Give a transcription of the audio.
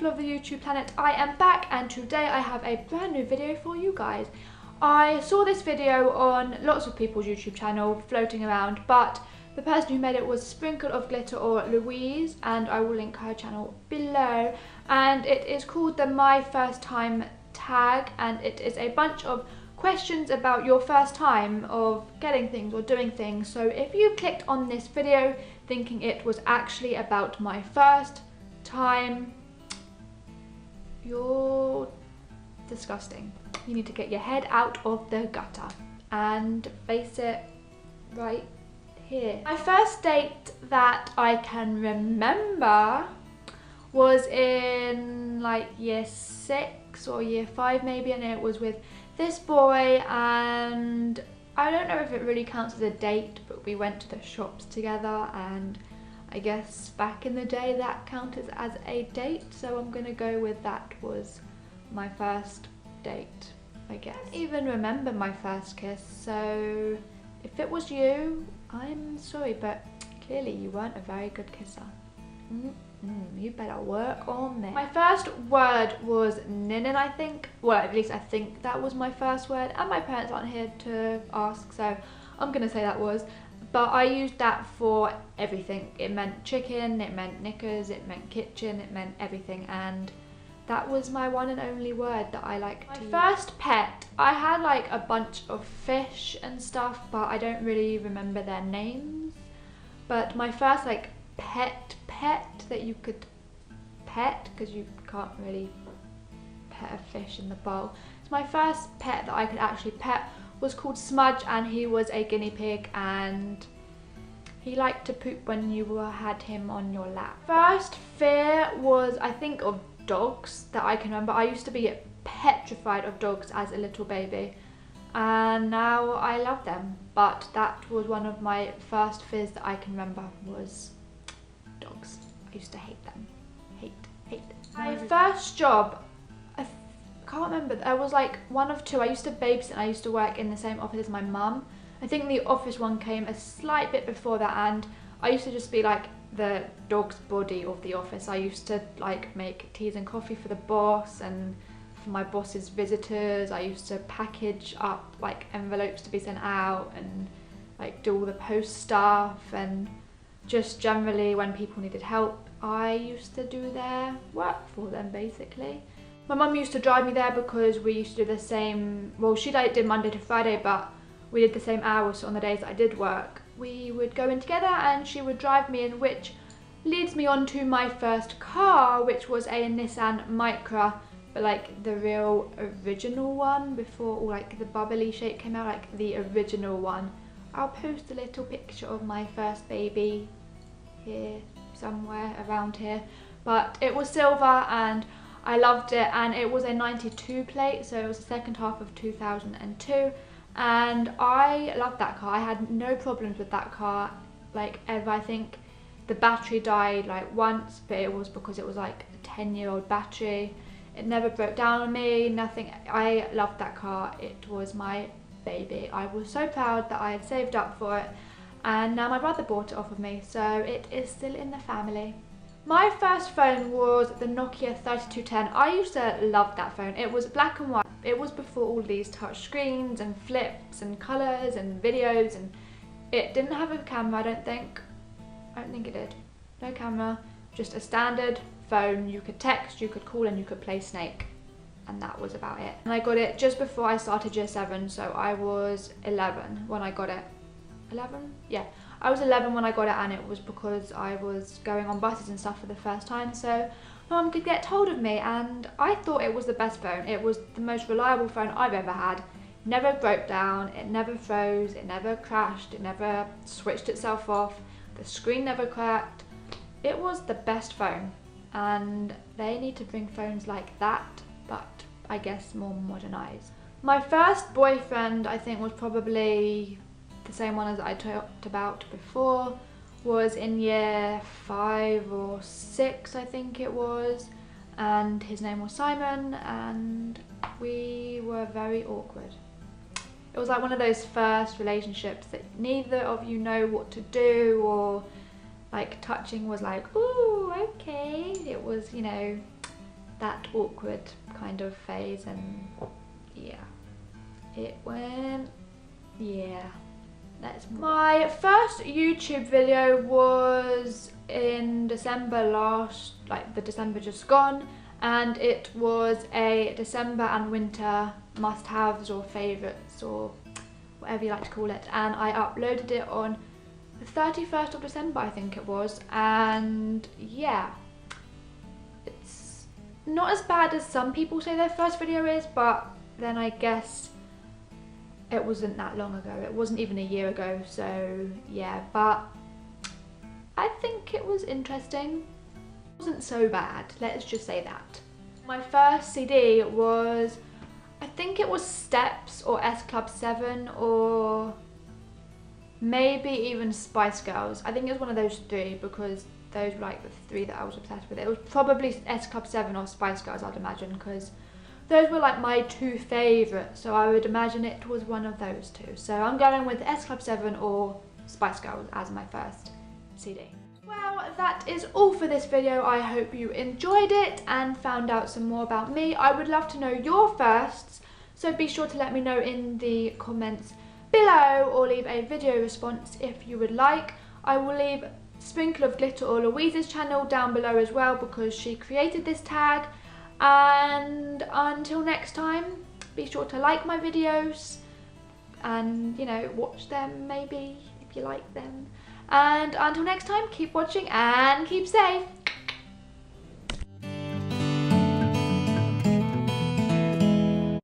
of the YouTube planet, I am back and today I have a brand new video for you guys. I saw this video on lots of people's YouTube channel floating around, but the person who made it was Sprinkle of Glitter or Louise, and I will link her channel below. And it is called the My First Time tag, and it is a bunch of questions about your first time of getting things or doing things. So if you clicked on this video thinking it was actually about my first time, you're disgusting. You need to get your head out of the gutter and face it right here. My first date that I can remember was in like year 6 or year 5 maybe, and it was with this boy, and I don't know if it really counts as a date, but we went to the shops together, and I guess back in the day that counted as a date, so I'm gonna go with that was my first date, I guess. I don't even remember my first kiss, so if it was you, I'm sorry, but clearly you weren't a very good kisser. You better work on this. My first word was ninin, I think. Well, at least I think that was my first word, and my parents aren't here to ask, so I'm gonna say that was. But I used that for everything. It meant chicken, it meant knickers, it meant kitchen, it meant everything, and that was my one and only word that I liked to use. My first pet, I had like a bunch of fish and stuff, but I don't really remember their names. But my first like pet that you could pet, because you can't really pet a fish in the bowl. So my first pet that I could actually pet was called Smudge, and he was a guinea pig, and he liked to poop when you had him on your lap. First fear was, I think, of dogs that I can remember. I used to be petrified of dogs as a little baby, and now I love them. But that was one of my first fears that I can remember, was dogs. I used to hate them. Hate. My first job, I can't remember, I was like one of two. I used to babysit and I used to work in the same office as my mum. I think the office one came a slight bit before that, and I used to just be like the dog's body of the office. I used to like make teas and coffee for the boss and for my boss's visitors. I used to package up like envelopes to be sent out and like do all the post stuff, and just generally when people needed help, I used to do their work for them basically. My mum used to drive me there because we used to do the same, well, she did Monday to Friday, but we did the same hours on the days that I did work. We would go in together and she would drive me in, which leads me on to my first car, which was a Nissan Micra, but like the real original one before all like the bubbly shape came out, like the original one. I'll post a little picture of my first baby here, somewhere around here, but it was silver and I loved it, and it was a 92 plate, so it was the second half of 2002, and I loved that car. I had no problems with that car, like ever. I think the battery died like once, but it was because it was like a 10-year-old battery. It never broke down on me, nothing. I loved that car. It was my baby. I was so proud that I had saved up for it, and now my brother bought it off of me, so it is still in the family. My first phone was the Nokia 3210. I used to love that phone. It was black and white. It was before all these touch screens and flips and colours and videos, and it didn't have a camera, I don't think it did. No camera, just a standard phone. You could text, you could call, and you could play Snake, and that was about it. And I got it just before I started year 7, so I was 11 when I got it. 11? Yeah, I was 11 when I got it, and it was because I was going on buses and stuff for the first time, so my mum could get hold of me, and I thought it was the best phone. It was the most reliable phone I've ever had. Never broke down, it never froze, it never crashed, it never switched itself off, the screen never cracked. It was the best phone, and they need to bring phones like that, but I guess more modernized. My first boyfriend, I think, was probably the same one as I talked about before, was in year 5 or 6, I think it was, and his name was Simon, and we were very awkward. It was like one of those first relationships that neither of you know what to do, or like touching was like, ooh, okay. It was, you know, that awkward kind of phase, and yeah, it went, yeah. My first YouTube video was in December like the December just gone, and it was a December and winter must-haves or favourites or whatever you like to call it, and I uploaded it on the 31st of December, I think it was, and yeah, it's not as bad as some people say their first video is, but then I guess it wasn't that long ago. It wasn't even a year ago, so yeah, but I think it was interesting. It wasn't so bad, let's just say that. My first CD was, I think it was Steps or S Club 7 or maybe even Spice Girls. I think it was one of those three because those were like the three that I was obsessed with. It was probably S Club 7 or Spice Girls, I'd imagine, because those were like my two favourites, so I would imagine it was one of those two. So I'm going with S Club 7 or Spice Girls as my first CD. Well, that is all for this video. I hope you enjoyed it and found out some more about me. I would love to know your firsts, so be sure to let me know in the comments below or leave a video response if you would like. I will leave Sprinkle of Glitter or Louise's channel down below as well because she created this tag. And until next time, be sure to like my videos and, you know, watch them maybe if you like them. And until next time, keep watching and keep safe.